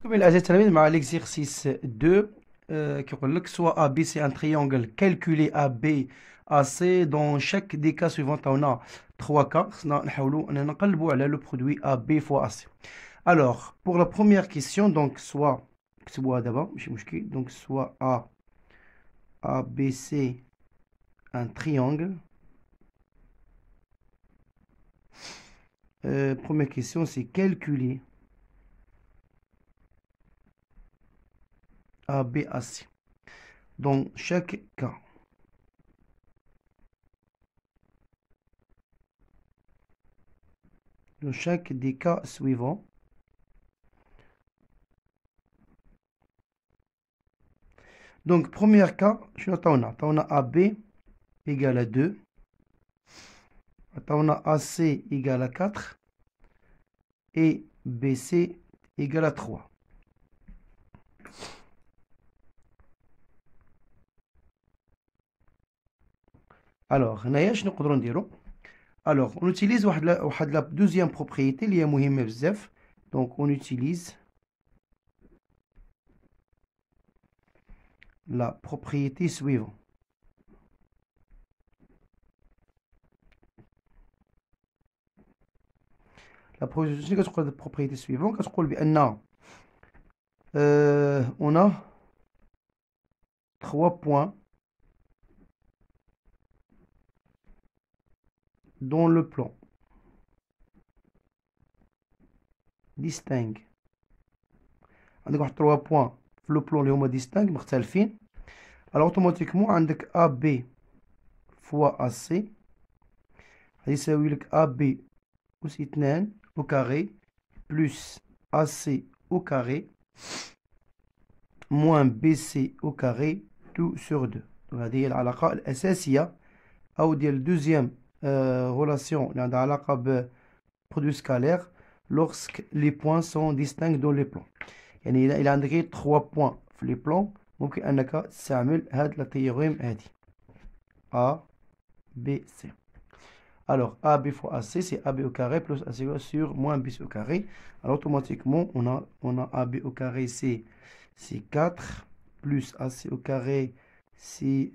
Comme il a dit, l'exercice 2, qui dit que soit AB c'est un triangle, calculé AB, AC, dans chaque des cas suivants, on a 3 cas, on a le produit AB fois AC. Alors, pour la première question, donc soit d'abord, donc soit ABC un triangle. Première question, c'est calculer ABAC. Dans chaque cas. Dans chaque des cas suivants. Donc, premier cas, on a AB égale à 2. On a AC égale à 4. Et BC égale à 3. Alors, on utilise la deuxième propriété qui est importante. Donc, on utilise la propriété suivante. La propriété suivante, on a 3 points dans le plan. Distingue. On a 3 points dans le plan اللي هما distingue مختلفين. Alors automatiquement عندك AB fois AC هيساوي لك AB أس 2 au carré plus AC au carré moins BC au carré tout sur 2. Donc هذه هي العلاقة الأساسية أو ديال deuxième relation اللي عندها علاقة ب produit scalaire lorsque les points sont distincts dans les plans. يعني إذا عندك 3 points في les plans ممكن أنك تستعمل هاد la théorème هذه A B C. Alors AB fois AC c'est AB au carré plus AC sur moins BC au carré. Alors automatiquement on a AB au carré c'est 4 plus AC au carré c'est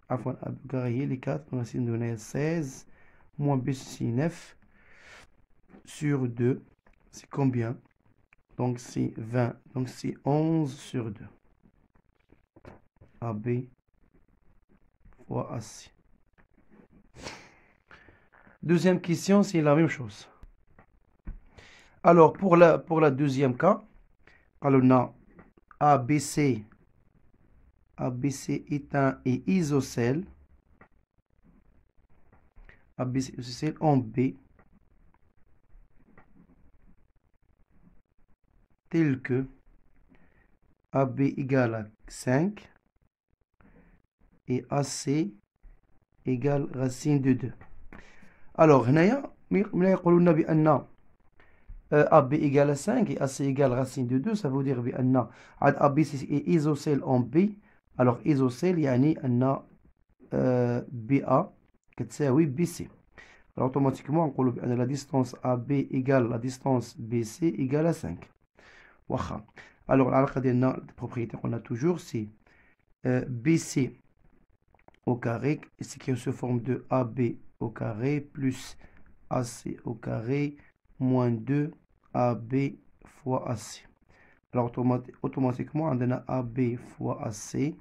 enfin AB au carré les 4 on a ici donné 16 moins BC c'est 9 sur 2 c'est combien? Donc c'est 20, donc c'est 11 sur 2. AB fois AC. Deuxième question, c'est la même chose. Alors, pour la deuxième cas, alors on a ABC. ABC est un isocèle. ABC est isocèle en B. Tel que AB égale à 5 et AC égale racine de 2. Alors, هنايا يقولوا لنا بأن AB égale à 5 et AC égale racine de 2, ça veut dire بأن AB est isocèle en B. Alors isocèle يعني أن BA كتساوي BC. Alors automatiquement نقولوا بأن la distance AB égale la distance BC égale à 5. واخا. Alors العلاقة ديالنا la propriété qu'on a toujours c'est BC au carré, ce qui se forme de AB au carré plus AC au carré moins 2 AB fois AC. Alors automatiquement on a AB fois AC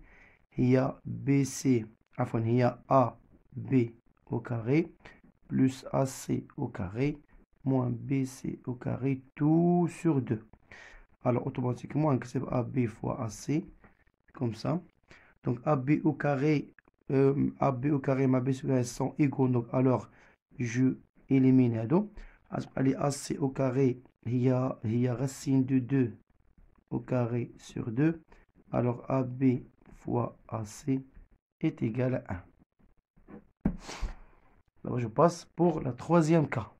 هي BC عفوا هي AB au carré plus AC au carré moins BC au carré tout sur 2. Alors automatiquement on accepte AB fois AC comme ça. Donc AB au carré AB au carré et AB au carré sont égaux, donc alors je élimine هادو. Allez, AC au carré هي racine de 2 au carré sur 2. Alors AB fois AC est égal à 1. Alors je passe pour la troisième cas.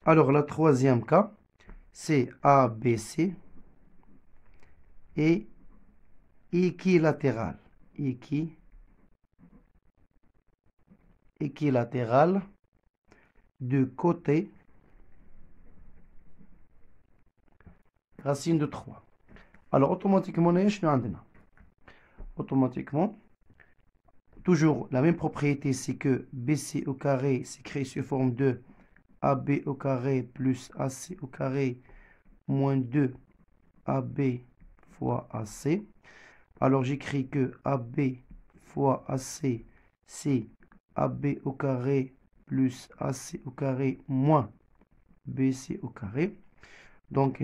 Alors la troisième cas, c'est ABC et équilatéral. Équilatéral de côté racine de 3. Alors automatiquement automatiquement toujours la même propriété, c'est que BC au carré s'écrit sous forme de AB au carré plus AC au carré moins 2 AB fois AC. Alors j'écris que AB fois AC, c'est AB au carré plus AC au carré moins BC au carré. Donc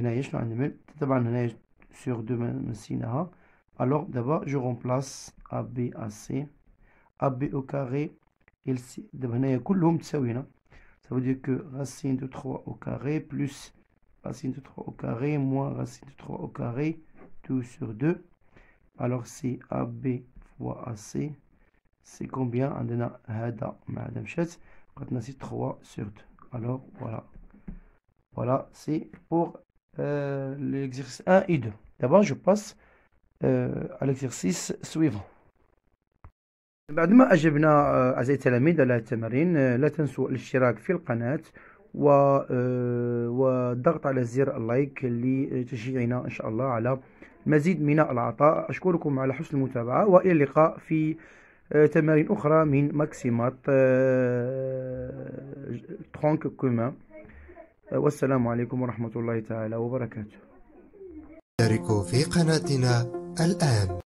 sur 2 مسيناها. Alors d'abord je remplace AB AC, AB au carré LC دابا هنايا كلهم تساويين. Ça veut dire que racine de 3 au carré plus racine de 3 au carré moins racine de 3 au carré, tout sur 2. Alors c'est AB fois AC, c'est combien? عندنا هذا مع هذا مشات بقاتنا c'est 3 sur 2. Alors voilà. Voilà, c'est pour l'exercice 1 et 2. D'abord, je passe à l'exercice suivant. بعدما أجبنا أعزائي التلاميذ على التمارين، لا تنسوا الاشتراك في القناة والضغط على زر اللايك لتشجيعنا إن شاء الله على المزيد من العطاء. أشكركم على حسن المتابعة، وإلى اللقاء في تمارين أخرى من ماكسيمات ترونك كومان. والسلام عليكم ورحمة الله تعالى وبركاته. اشتركوا في قناتنا الآن.